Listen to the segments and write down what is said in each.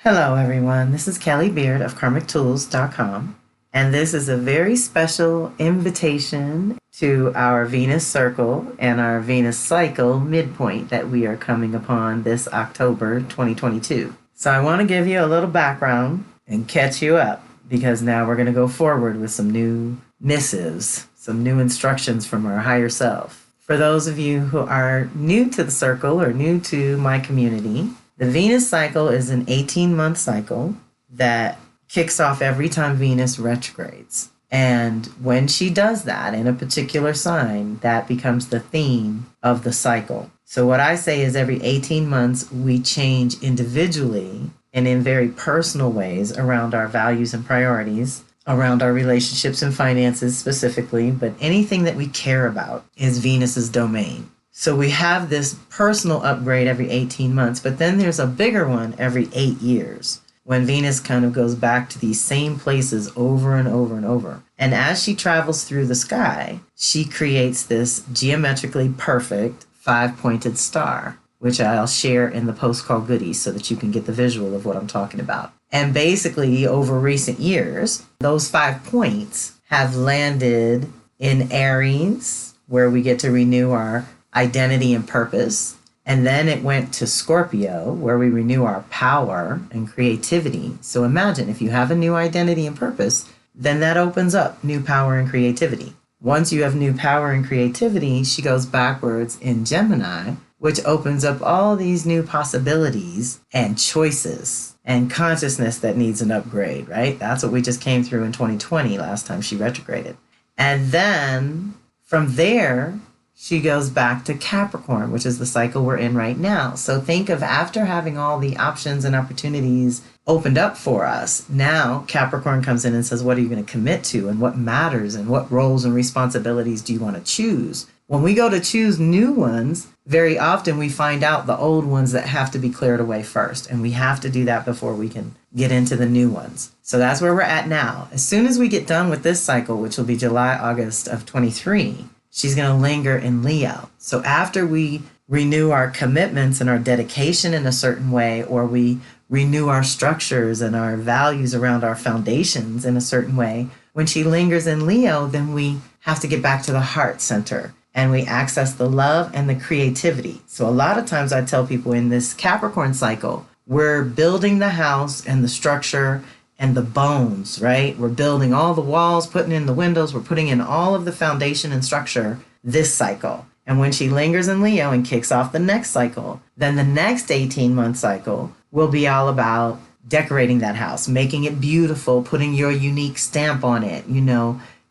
Hello, everyone. This is Kelly Beard of KarmicTools.com, and this is a very special invitation to our Venus Circle and our Venus Cycle midpoint that we are coming upon this October 2022. So I want to give you a little background and catch you up because now we're going to go forward with some new missives, some new instructions from our higher self. For those of you who are new to the circle or new to my community, the Venus cycle is an 18-month cycle that kicks off every time Venus retrogrades. And when she does that in a particular sign, that becomes the theme of the cycle. So what I say is every 18 months, we change individually and in very personal ways around our values and priorities, around our relationships and finances specifically, but anything that we care about is Venus's domain. So we have this personal upgrade every 18 months, but then there's a bigger one every 8 years when Venus kind of goes back to these same places over and over and over. And as she travels through the sky, she creates this geometrically perfect 5-pointed star, which I'll share in the post called goodies so that you can get the visual of what I'm talking about. And basically, over recent years, those 5 points have landed in Aries, where we get to renew our identity and purpose. And then it went to Scorpio, where we renew our power and creativity. So imagine if you have a new identity and purpose, then that opens up new power and creativity. Once you have new power and creativity, she goes backwards in Gemini, which opens up all these new possibilities and choices and consciousness that needs an upgrade, right? That's what we just came through in 2020 last time she retrograded. And then from there, she goes back to Capricorn, which is the cycle we're in right now. So think of after having all the options and opportunities opened up for us, now Capricorn comes in and says, what are you going to commit to and what matters and what roles and responsibilities do you want to choose? When we go to choose new ones, very often we find out the old ones that have to be cleared away first. And we have to do that before we can get into the new ones. So that's where we're at now. As soon as we get done with this cycle, which will be July, August of 23, she's going to linger in Leo. So after we renew our commitments and our dedication in a certain way, or we renew our structures and our values around our foundations in a certain way, when she lingers in Leo, then we have to get back to the heart center and we access the love and the creativity. So a lot of times I tell people in this Capricorn cycle, we're building the house and the structure and the bones, right? We're building all the walls, putting in the windows, we're putting in all of the foundation and structure this cycle. And when she lingers in Leo and kicks off the next cycle, then the next 18-month cycle will be all about decorating that house, making it beautiful, putting your unique stamp on it,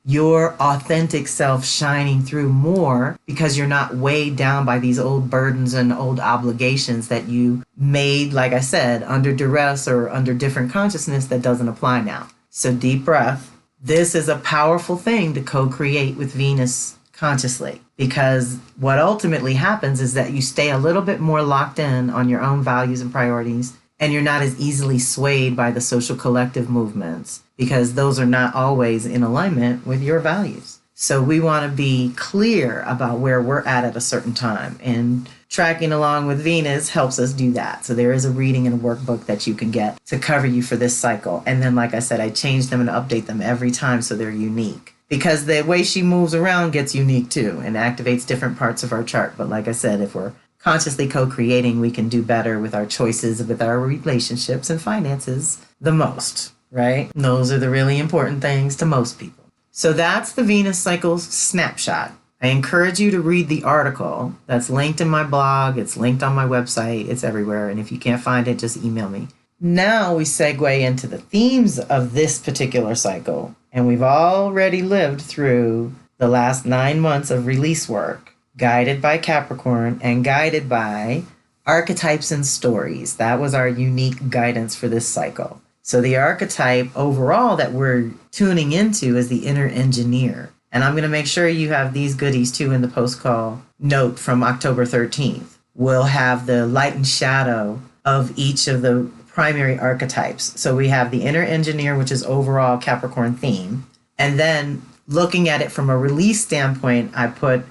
your authentic self shining through more because you're not weighed down by these old burdens and old obligations that you made, like I said, under duress or under different consciousness that doesn't apply now. So deep breath. This is a powerful thing to co-create with Venus consciously, because what ultimately happens is that you stay a little bit more locked in on your own values and priorities, and you're not as easily swayed by the social collective movements because those are not always in alignment with your values. So we want to be clear about where we're at a certain time, and tracking along with Venus helps us do that. So there is a reading and a workbook that you can get to cover you for this cycle. And then, like I said, I change them and update them every time so they're unique, because the way she moves around gets unique too and activates different parts of our chart. But like I said, if we're consciously co-creating, we can do better with our choices, with our relationships and finances the most, right? And those are the really important things to most people. So that's the Venus cycle snapshot. I encourage you to read the article that's linked in my blog. It's linked on my website. It's everywhere. And if you can't find it, just email me. Now we segue into the themes of this particular cycle. And we've already lived through the last 9 months of release work, guided by Capricorn and guided by archetypes and stories. That was our unique guidance for this cycle. So the archetype overall that we're tuning into is the inner engineer. And I'm going to make sure you have these goodies too in the post-call note from October 13th. We'll have the light and shadow of each of the primary archetypes. So we have the inner engineer, which is overall Capricorn theme. And then looking at it from a release standpoint, I put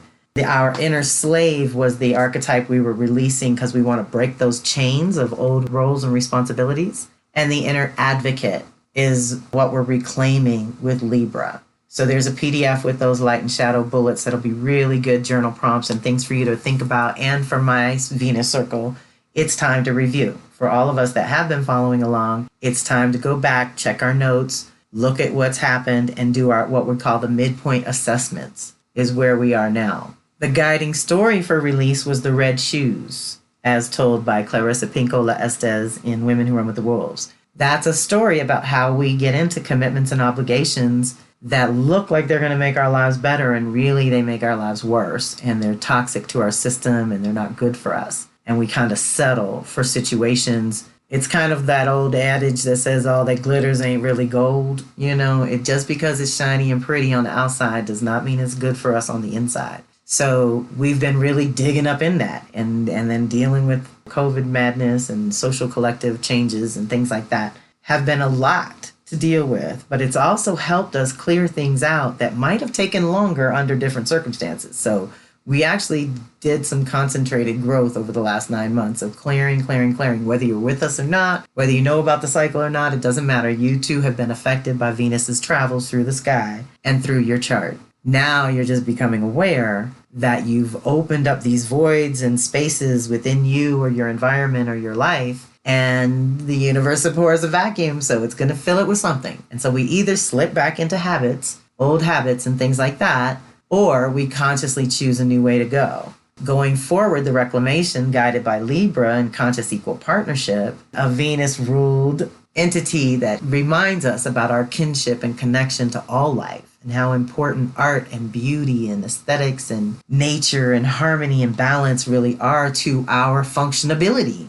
our inner slave was the archetype we were releasing because we want to break those chains of old roles and responsibilities. And the inner advocate is what we're reclaiming with Libra. So there's a PDF with those light and shadow bullets that'll be really good journal prompts and things for you to think about. And for my Venus circle, it's time to review. For all of us that have been following along, it's time to go back, check our notes, look at what's happened, and do our what we call the midpoint assessments is where we are now. The guiding story for release was the red shoes, as told by Clarissa Pinkola Estes in Women Who Run with the Wolves. That's a story about how we get into commitments and obligations that look like they're going to make our lives better, and really they make our lives worse, and they're toxic to our system, and they're not good for us. And we kind of settle for situations. It's kind of that old adage that says all that glitters ain't really gold. It just because it's shiny and pretty on the outside does not mean it's good for us on the inside. So we've been really digging up in that and then dealing with COVID madness and social collective changes and things like that have been a lot to deal with. But it's also helped us clear things out that might have taken longer under different circumstances. So we actually did some concentrated growth over the last 9 months of clearing. Whether you're with us or not, whether you know about the cycle or not, it doesn't matter. You too have been affected by Venus's travels through the sky and through your chart. Now you're just becoming aware that you've opened up these voids and spaces within you or your environment or your life, and the universe abhors a vacuum, so it's going to fill it with something. And so we either slip back into habits, old habits and things like that, or we consciously choose a new way to go. Going forward, the reclamation, guided by Libra and conscious equal partnership, a Venus-ruled entity that reminds us about our kinship and connection to all life, and how important art and beauty and aesthetics and nature and harmony and balance really are to our functionability.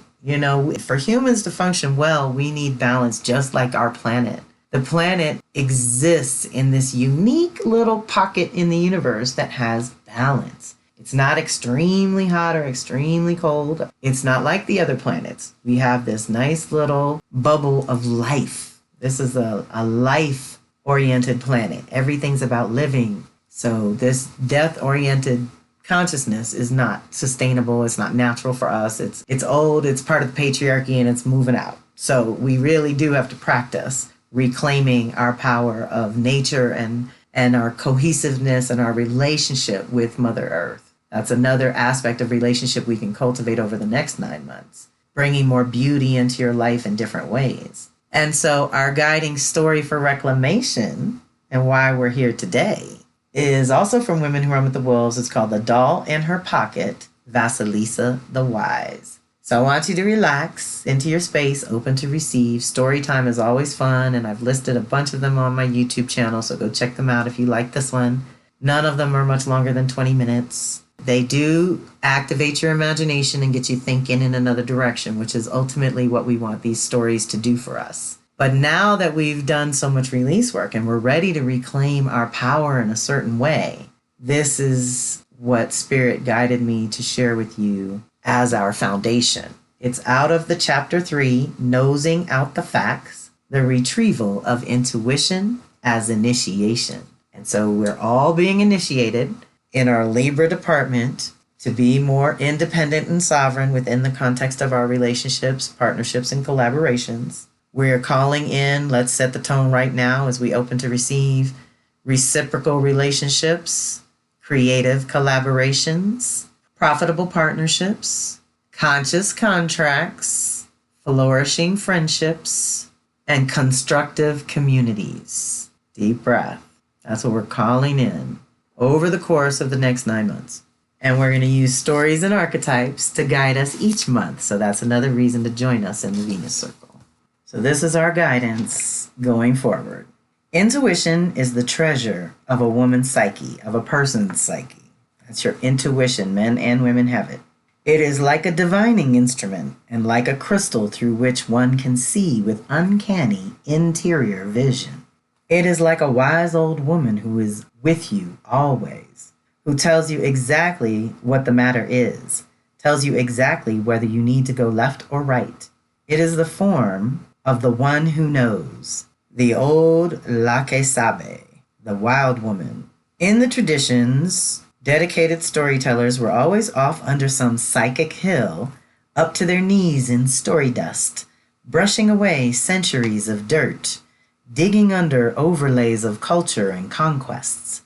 For humans to function well, we need balance, just like our planet. The planet exists in this unique little pocket in the universe that has balance. It's not extremely hot or extremely cold. It's not like the other planets. We have this nice little bubble of life. This is a life-oriented planet. Everything's about living. So this death-oriented consciousness is not sustainable. It's not natural for us. It's old. It's part of the patriarchy, and it's moving out. So we really do have to practice reclaiming our power of nature and our cohesiveness and our relationship with Mother Earth. That's another aspect of relationship we can cultivate over the next 9 months, bringing more beauty into your life in different ways. And so our guiding story for reclamation and why we're here today is also from Women Who Run with the Wolves. It's called The Doll in Her Pocket, Vasalisa the Wise. So I want you to relax into your space, open to receive. Story time is always fun, and I've listed a bunch of them on my YouTube channel, so go check them out if you like this one. None of them are much longer than 20 minutes. They do activate your imagination and get you thinking in another direction, which is ultimately what we want these stories to do for us. But now that we've done so much release work and we're ready to reclaim our power in a certain way, this is what Spirit guided me to share with you as our foundation. It's out of the chapter 3, Nosing Out the Facts, the retrieval of intuition as initiation. And so we're all being initiated in our Libra department to be more independent and sovereign within the context of our relationships, partnerships, and collaborations. We're calling in, let's set the tone right now as we open to receive, reciprocal relationships, creative collaborations, profitable partnerships, conscious contracts, flourishing friendships, and constructive communities. Deep breath. That's what we're calling in over the course of the next 9 months. And we're going to use stories and archetypes to guide us each month. So that's another reason to join us in the Venus Circle. So this is our guidance going forward. Intuition is the treasure of a woman's psyche, of a person's psyche. That's your intuition. Men and women have it. It is like a divining instrument and like a crystal through which one can see with uncanny interior vision. It is like a wise old woman who is with you always, who tells you exactly what the matter is, tells you exactly whether you need to go left or right. It is the form of the one who knows, the old La que sabe, the wild woman. In the traditions, dedicated storytellers were always off under some psychic hill, up to their knees in story dust, brushing away centuries of dirt, digging under overlays of culture and conquests,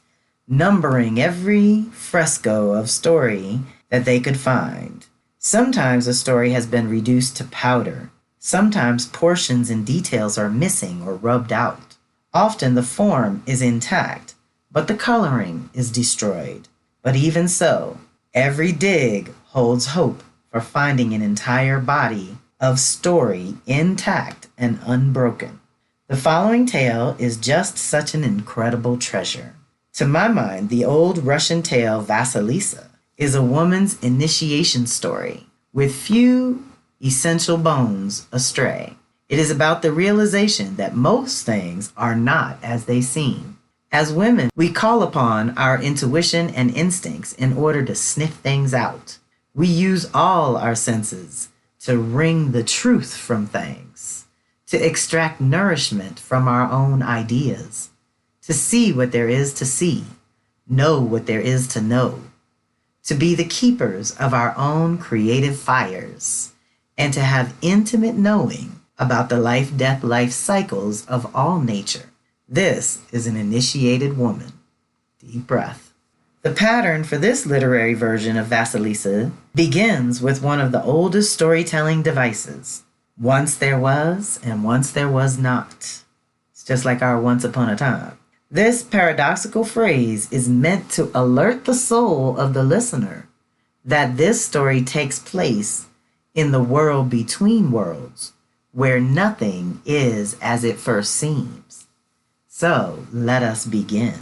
numbering every fresco of story that they could find. Sometimes a story has been reduced to powder. Sometimes portions and details are missing or rubbed out. Often the form is intact, but the coloring is destroyed. But even so, every dig holds hope for finding an entire body of story intact and unbroken. The following tale is just such an incredible treasure. To my mind, the old Russian tale Vasalisa is a woman's initiation story with few essential bones astray. It is about the realization that most things are not as they seem. As women, we call upon our intuition and instincts in order to sniff things out. We use all our senses to wring the truth from things, to extract nourishment from our own ideas, to see what there is to see, know what there is to know, to be the keepers of our own creative fires, and to have intimate knowing about the life cycles of all nature. This is an initiated woman. Deep breath. The pattern for this literary version of Vasalisa begins with one of the oldest storytelling devices. Once there was and once there was not. It's just like our once upon a time. This paradoxical phrase is meant to alert the soul of the listener that this story takes place in the world between worlds, where nothing is as it first seems. So let us begin.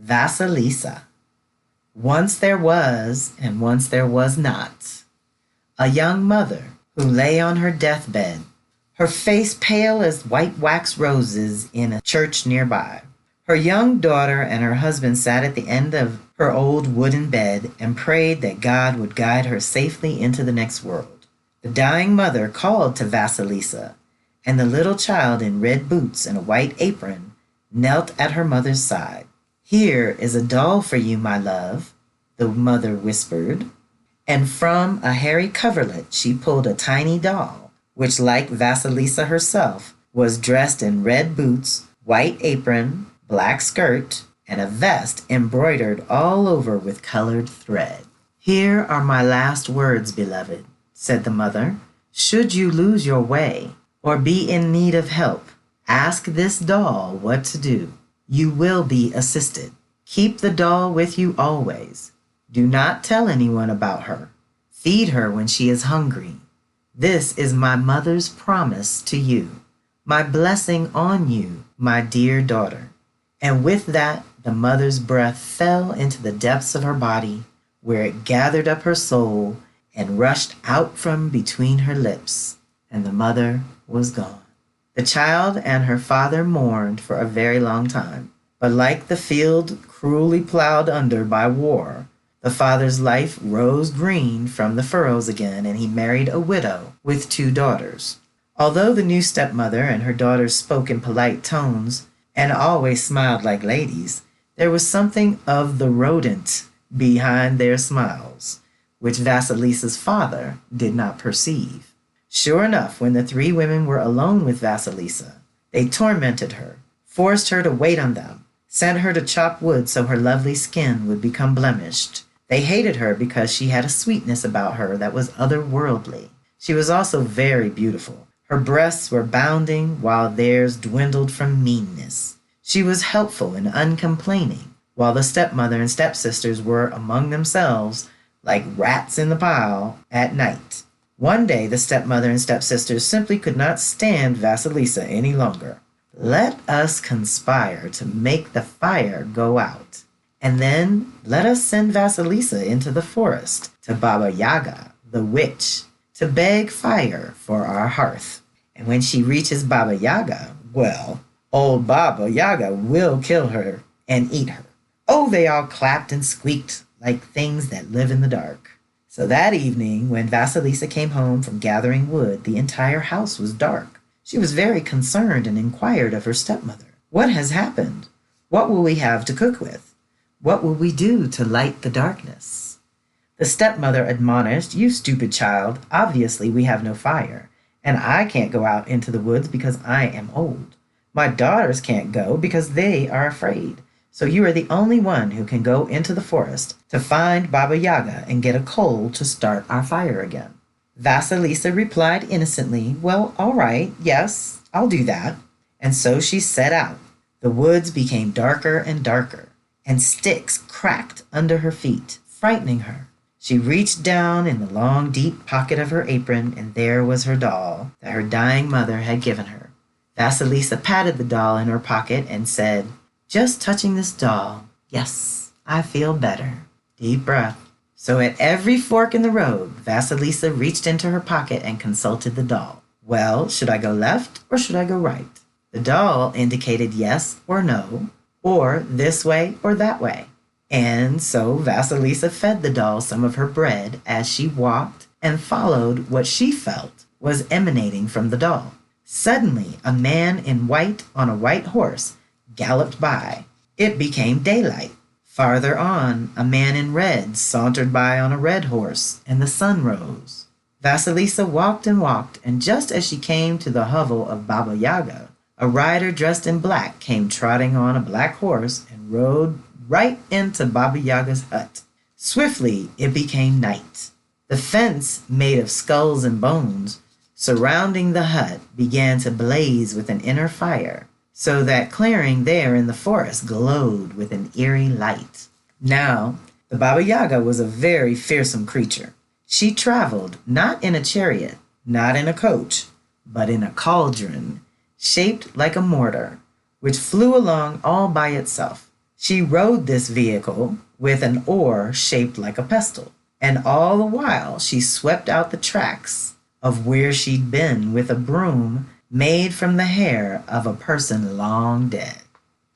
Vasalisa. Once there was and once there was not. A young mother who lay on her deathbed, her face pale as white wax roses in a church nearby. Her young daughter and her husband sat at the end of her old wooden bed and prayed that God would guide her safely into the next world. The dying mother called to Vasalisa, and the little child in red boots and a white apron knelt at her mother's side. "Here is a doll for you, my love," the mother whispered, and from a hairy coverlet she pulled a tiny doll, which, like Vasalisa herself, was dressed in red boots, white apron, black skirt, and a vest embroidered all over with colored thread. "Here are my last words, beloved," said the mother. "Should you lose your way or be in need of help, ask this doll what to do. You will be assisted. Keep the doll with you always. Do not tell anyone about her. Feed her when she is hungry. This is my mother's promise to you, my blessing on you, my dear daughter." And with that, the mother's breath fell into the depths of her body, where it gathered up her soul and rushed out from between her lips, and the mother was gone. The child and her father mourned for a very long time, but like the field cruelly plowed under by war, the father's life rose green from the furrows again, and he married a widow with 2 daughters. Although the new stepmother and her daughters spoke in polite tones and always smiled like ladies, there was something of the rodent behind their smiles, which Vasalisa's father did not perceive. Sure enough, when the 3 women were alone with Vasalisa, they tormented her, forced her to wait on them, sent her to chop wood so her lovely skin would become blemished. They hated her because she had a sweetness about her that was otherworldly. She was also very beautiful. Her breasts were bounding while theirs dwindled from meanness. She was helpful and uncomplaining, while the stepmother and stepsisters were among themselves like rats in the pile at night. One day, the stepmother and stepsisters simply could not stand Vasalisa any longer. "Let us conspire to make the fire go out, and then let us send Vasalisa into the forest to Baba Yaga, the witch, to beg fire for our hearth. And when she reaches Baba Yaga, well, old Baba Yaga will kill her and eat her." Oh, they all clapped and squeaked like things that live in the dark. So that evening, when Vasalisa came home from gathering wood, the entire house was dark. She was very concerned and inquired of her stepmother, "What has happened? What will we have to cook with? What will we do to light the darkness?" The stepmother admonished, "You stupid child, obviously we have no fire, And I can't go out into the woods because I am old. My daughters can't go because they are afraid. So you are the only one who can go into the forest to find Baba Yaga and get a coal to start our fire again." Vasilisa replied innocently, "Well, all right, yes, I'll do that." And so she set out. The woods became darker and darker, and sticks cracked under her feet, frightening her. She reached down in the long, deep pocket of her apron, and there was her doll that her dying mother had given her. Vasilisa patted the doll in her pocket and said, "Just touching this doll, yes, I feel better." Deep breath. So at every fork in the road, Vasilisa reached into her pocket and consulted the doll. "Well, should I go left or should I go right?" The doll indicated yes or no, or this way or that way. And so Vasilisa fed the doll some of her bread as she walked and followed what she felt was emanating from the doll. Suddenly, a man in white on a white horse galloped by. It became daylight. Farther on, a man in red sauntered by on a red horse, and the sun rose. Vasilisa walked, and just as she came to the hovel of Baba Yaga, a rider dressed in black came trotting on a black horse and rode right into Baba Yaga's hut. Swiftly, it became night. The fence, made of skulls and bones, surrounding the hut began to blaze with an inner fire, so that clearing there in the forest glowed with an eerie light. Now, the Baba Yaga was a very fearsome creature. She traveled not in a chariot, not in a coach, but in a cauldron, shaped like a mortar, which flew along all by itself. She rode this vehicle with an oar shaped like a pestle, and all the while she swept out the tracks of where she'd been with a broom made from the hair of a person long dead.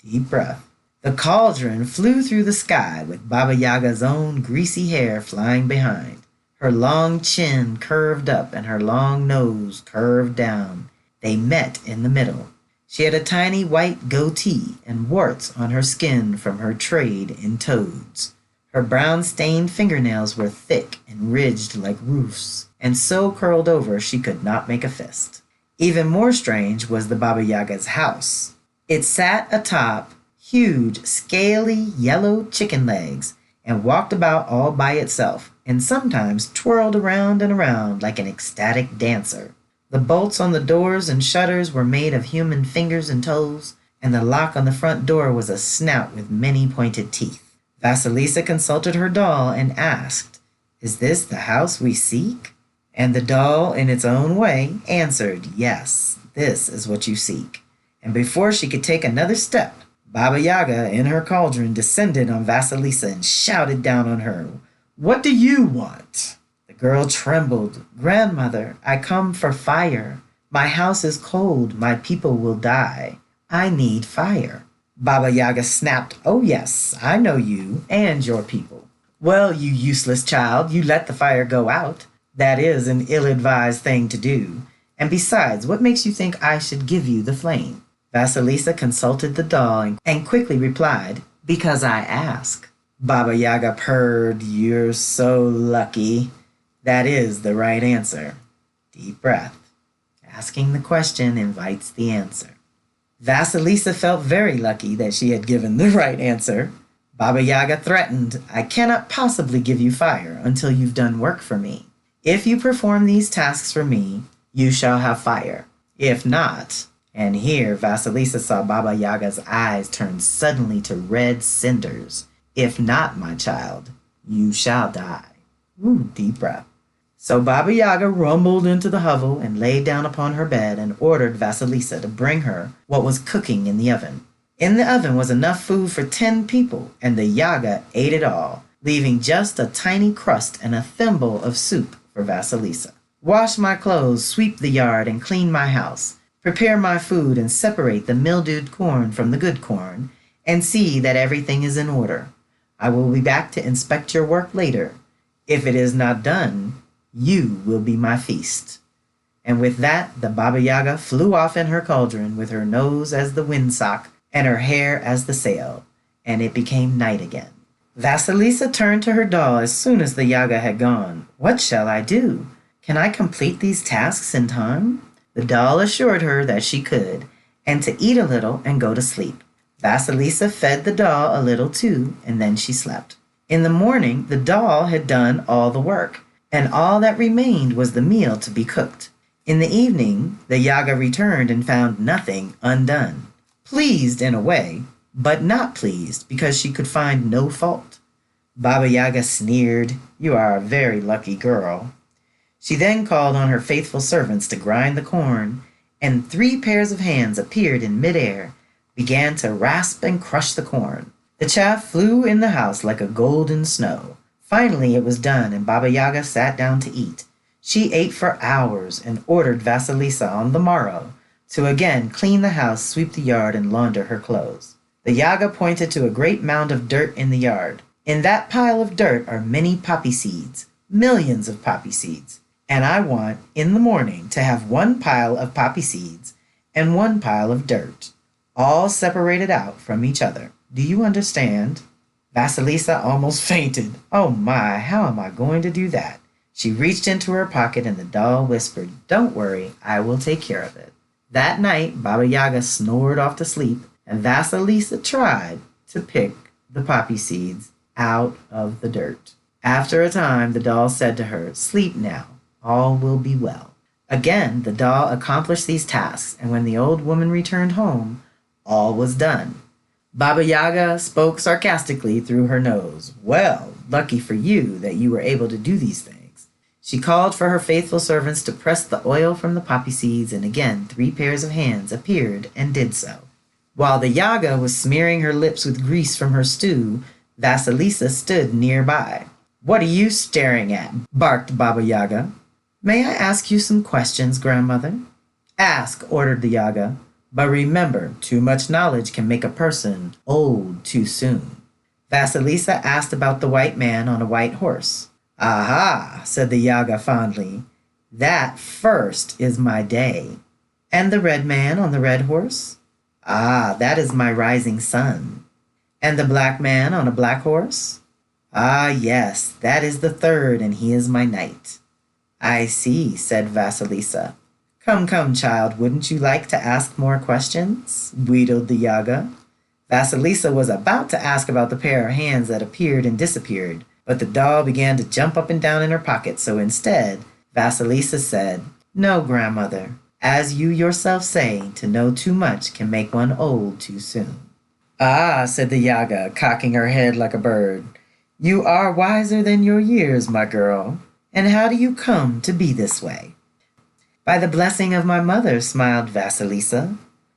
Deep breath. The cauldron flew through the sky with Baba Yaga's own greasy hair flying behind. Her long chin curved up and her long nose curved down. They met in the middle. She had a tiny white goatee and warts on her skin from her trade in toads. Her brown-stained fingernails were thick and ridged like roofs, and so curled over she could not make a fist. Even more strange was the Baba Yaga's house. It sat atop huge, scaly, yellow chicken legs and walked about all by itself, and sometimes twirled around and around like an ecstatic dancer. The bolts on the doors and shutters were made of human fingers and toes, and the lock on the front door was a snout with many pointed teeth. Vasilisa consulted her doll and asked, "Is this the house we seek?" And the doll, in its own way, answered, "Yes, this is what you seek." And before she could take another step, Baba Yaga, in her cauldron, descended on Vasilisa and shouted down on her, "What do you want?" The girl trembled. "Grandmother, I come for fire. My house is cold. My people will die. I need fire." Baba Yaga snapped, "Oh yes, I know you and your people." "Well, you useless child, you let the fire go out. That is an ill-advised thing to do. And besides, what makes you think I should give you the flame?" Vasilisa consulted the doll and quickly replied, "Because I ask." Baba Yaga purred, "You're so lucky. That is the right answer." Deep breath. Asking the question invites the answer. Vasilisa felt very lucky that she had given the right answer. Baba Yaga threatened, "I cannot possibly give you fire until you've done work for me. If you perform these tasks for me, you shall have fire. If not," and here Vasilisa saw Baba Yaga's eyes turn suddenly to red cinders, "if not, my child, you shall die." Ooh, deep breath. So Baba Yaga rumbled into the hovel and lay down upon her bed and ordered Vasilisa to bring her what was cooking in the oven. In the oven was enough food for 10 people, and the Yaga ate it all, leaving just a tiny crust and a thimble of soup for Vasilisa. "Wash my clothes, sweep the yard, and clean my house. Prepare my food and separate the mildewed corn from the good corn, and see that everything is in order. I will be back to inspect your work later. If it is not done, you will be my feast." And with that, the Baba Yaga flew off in her cauldron with her nose as the windsock and her hair as the sail, and it became night again. Vasilisa turned to her doll as soon as the Yaga had gone. "What shall I do? Can I complete these tasks in time? The doll assured her that she could, and to eat a little and go to sleep. Vasalisa fed the doll a little too, and then she slept. In the morning, the doll had done all the work, and all that remained was the meal to be cooked. In the evening, the Yaga returned and found nothing undone. Pleased in a way, but not pleased because she could find no fault. Baba Yaga sneered, "You are a very lucky girl." She then called on her faithful servants to grind the corn, and 3 pairs of hands appeared in midair, began to rasp and crush the corn. The chaff flew in the house like a golden snow. Finally it was done, and Baba Yaga sat down to eat. She ate for hours and ordered Vasalisa on the morrow to again clean the house, sweep the yard, and launder her clothes. The Yaga pointed to a great mound of dirt in the yard. In that pile of dirt are many poppy seeds, millions of poppy seeds. And I want, in the morning, to have 1 pile of poppy seeds and 1 pile of dirt, all separated out from each other. Do you understand? Vasalisa almost fainted. Oh my, how am I going to do that? She reached into her pocket and the doll whispered, "Don't worry, I will take care of it." That night, Baba Yaga snored off to sleep, and Vasalisa tried to pick the poppy seeds out of the dirt. After a time, the doll said to her, "Sleep now. All will be well." Again, the doll accomplished these tasks, and when the old woman returned home, all was done. Baba Yaga spoke sarcastically through her nose. "Well, lucky for you that you were able to do these things." She called for her faithful servants to press the oil from the poppy seeds, and again 3 pairs of hands appeared and did so. While the Yaga was smearing her lips with grease from her stew, Vasalisa stood nearby. "What are you staring at?" barked Baba Yaga. "May I ask you some questions, grandmother?" "Ask," ordered the Yaga. "But remember, too much knowledge can make a person old too soon." Vasalisa asked about the white man on a white horse. "Aha," said the Yaga fondly. "That first is my day." "And the red man on the red horse?" "Ah, that is my rising sun." "And the black man on a black horse?" "Ah, yes, that is the third, and he is my night." "I see," said Vasalisa. Come, child, wouldn't you like to ask more questions?" wheedled the Yaga. Vasalisa was about to ask about the pair of hands that appeared and disappeared, but the doll began to jump up and down in her pocket, so instead, Vasalisa said, "No, grandmother. As you yourself say, to know too much can make one old too soon." "Ah," said the Yaga, cocking her head like a bird. "You are wiser than your years, my girl. And how do you come to be this way?" "By the blessing of my mother," smiled Vasalisa.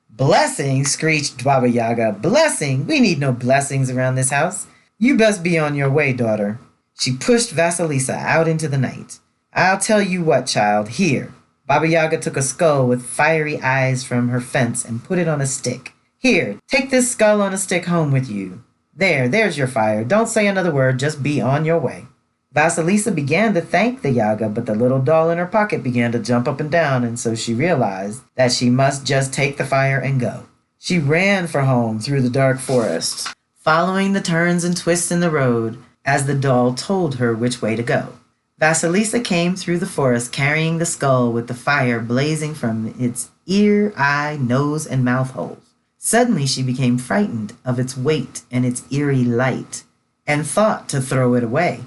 "Blessing?" screeched Baba Yaga. "Blessing? We need no blessings around this house. You best be on your way, daughter." She pushed Vasalisa out into the night. "I'll tell you what, child. Here." Baba Yaga took a skull with fiery eyes from her fence and put it on a stick. "Here, take this skull on a stick home with you. There's your fire. Don't say another word. Just be on your way." Vasalisa began to thank the Yaga, but the little doll in her pocket began to jump up and down, and so she realized that she must just take the fire and go. She ran for home through the dark forest, following the turns and twists in the road as the doll told her which way to go. Vasalisa came through the forest carrying the skull with the fire blazing from its ear, eye, nose, and mouth holes. Suddenly she became frightened of its weight and its eerie light, and thought to throw it away.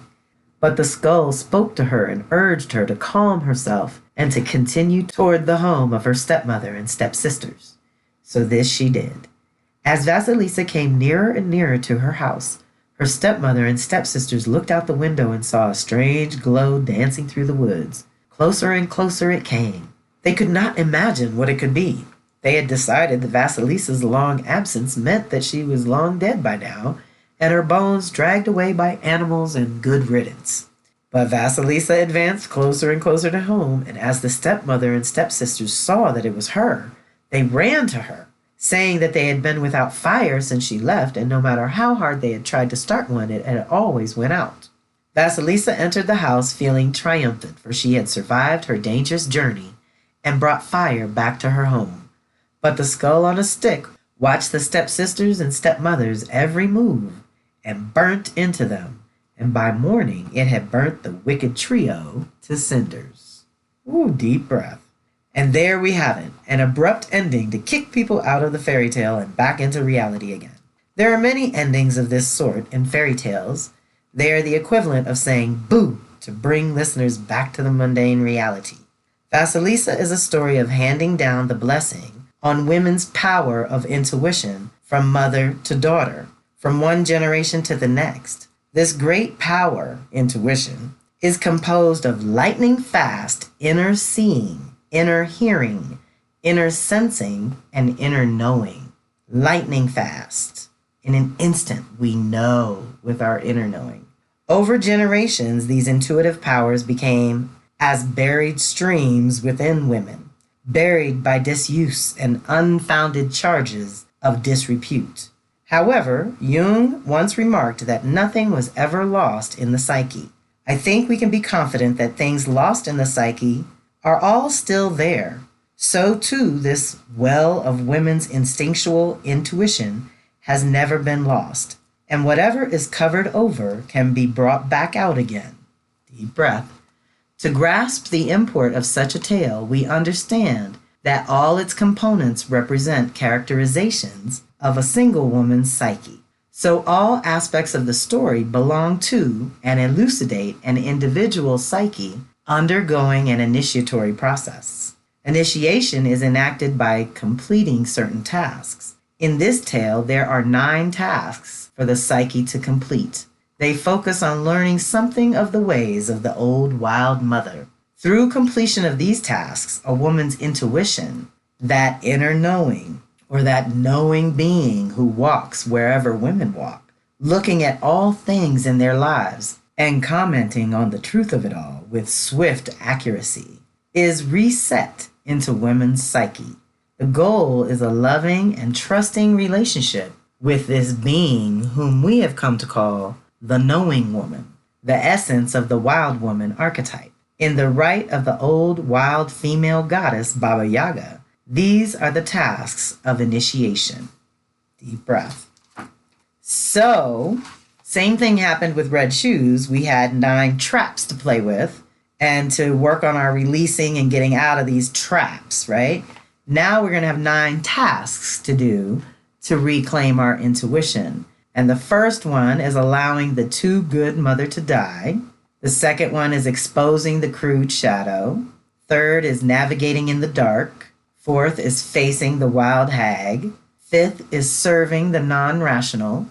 But the skull spoke to her and urged her to calm herself and to continue toward the home of her stepmother and stepsisters. So this she did. As Vasalisa came nearer and nearer to her house, her stepmother and stepsisters looked out the window and saw a strange glow dancing through the woods. Closer and closer it came. They could not imagine what it could be. They had decided that Vasalisa's long absence meant that she was long dead by now, and her bones dragged away by animals and good riddance. But Vasalisa advanced closer and closer to home, and as the stepmother and stepsisters saw that it was her, they ran to her, saying that they had been without fire since she left, and no matter how hard they had tried to start one, it had always went out. Vasalisa entered the house feeling triumphant, for she had survived her dangerous journey and brought fire back to her home. But the skull on a stick watched the stepsisters and stepmother's every move and burnt into them, and by morning it had burnt the wicked trio to cinders. Ooh, deep breath. And there we have it, an abrupt ending to kick people out of the fairy tale and back into reality again. There are many endings of this sort in fairy tales. They are the equivalent of saying boo to bring listeners back to the mundane reality. Vasalisa is a story of handing down the blessing on women's power of intuition from mother to daughter, from one generation to the next. This great power, intuition, is composed of lightning fast inner seeing, inner hearing, inner sensing, and inner knowing. Lightning fast. In an instant, we know with our inner knowing. Over generations, these intuitive powers became as buried streams within women, buried by disuse and unfounded charges of disrepute. However, Jung once remarked that nothing was ever lost in the psyche. I think we can be confident that things lost in the psyche are all still there. So too, this well of women's instinctual intuition has never been lost, and whatever is covered over can be brought back out again. Deep breath. To grasp the import of such a tale, we understand that all its components represent characterizations of a single woman's psyche. So all aspects of the story belong to and elucidate an individual psyche undergoing an initiatory process. Initiation is enacted by completing certain tasks. In this tale, there are 9 tasks for the psyche to complete. They focus on learning something of the ways of the old wild mother. Through completion of these tasks, a woman's intuition, that inner knowing, or that knowing being who walks wherever women walk, looking at all things in their lives and commenting on the truth of it all with swift accuracy, is reset into women's psyche. The goal is a loving and trusting relationship with this being whom we have come to call the knowing woman, the essence of the wild woman archetype. In the rite of the old wild female goddess Baba Yaga, these are the tasks of initiation. Deep breath. So, same thing happened with Red Shoes. We had 9 traps to play with and to work on our releasing and getting out of these traps, right? Now we're going to have 9 tasks to do to reclaim our intuition. And the first one is allowing the too good mother to die. The second one is exposing the crude shadow. Third is navigating in the dark. Fourth is facing the wild hag. Fifth is serving the non-rational.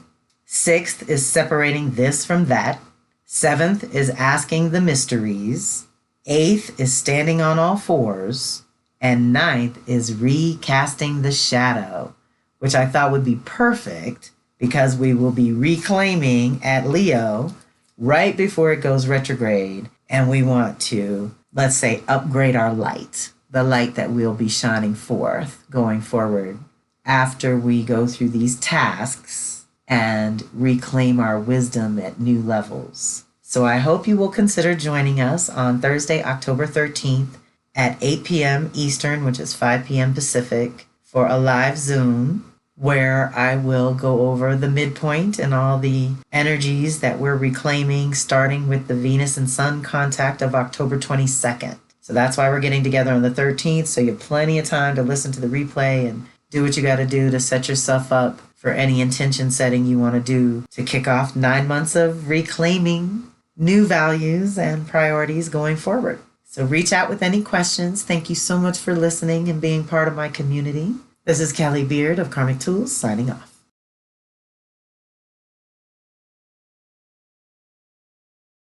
Sixth is separating this from that. Seventh is asking the mysteries. Eighth is standing on all fours. And ninth is recasting the shadow, which I thought would be perfect because we will be reclaiming at Leo right before it goes retrograde. And we want to, let's say, upgrade our light, the light that we'll be shining forth going forward after we go through these tasks and reclaim our wisdom at new levels. So I hope you will consider joining us on Thursday, October 13th at 8 p.m. Eastern, which is 5 p.m. Pacific, for a live Zoom where I will go over the midpoint and all the energies that we're reclaiming, starting with the Venus and Sun contact of October 22nd. So that's why we're getting together on the 13th, so you have plenty of time to listen to the replay and do what you got to do to set yourself up for any intention setting you want to do to kick off 9 months of reclaiming new values and priorities going forward. So reach out with any questions. Thank you so much for listening and being part of my community. This is Callie Beard of Karmic Tools signing off.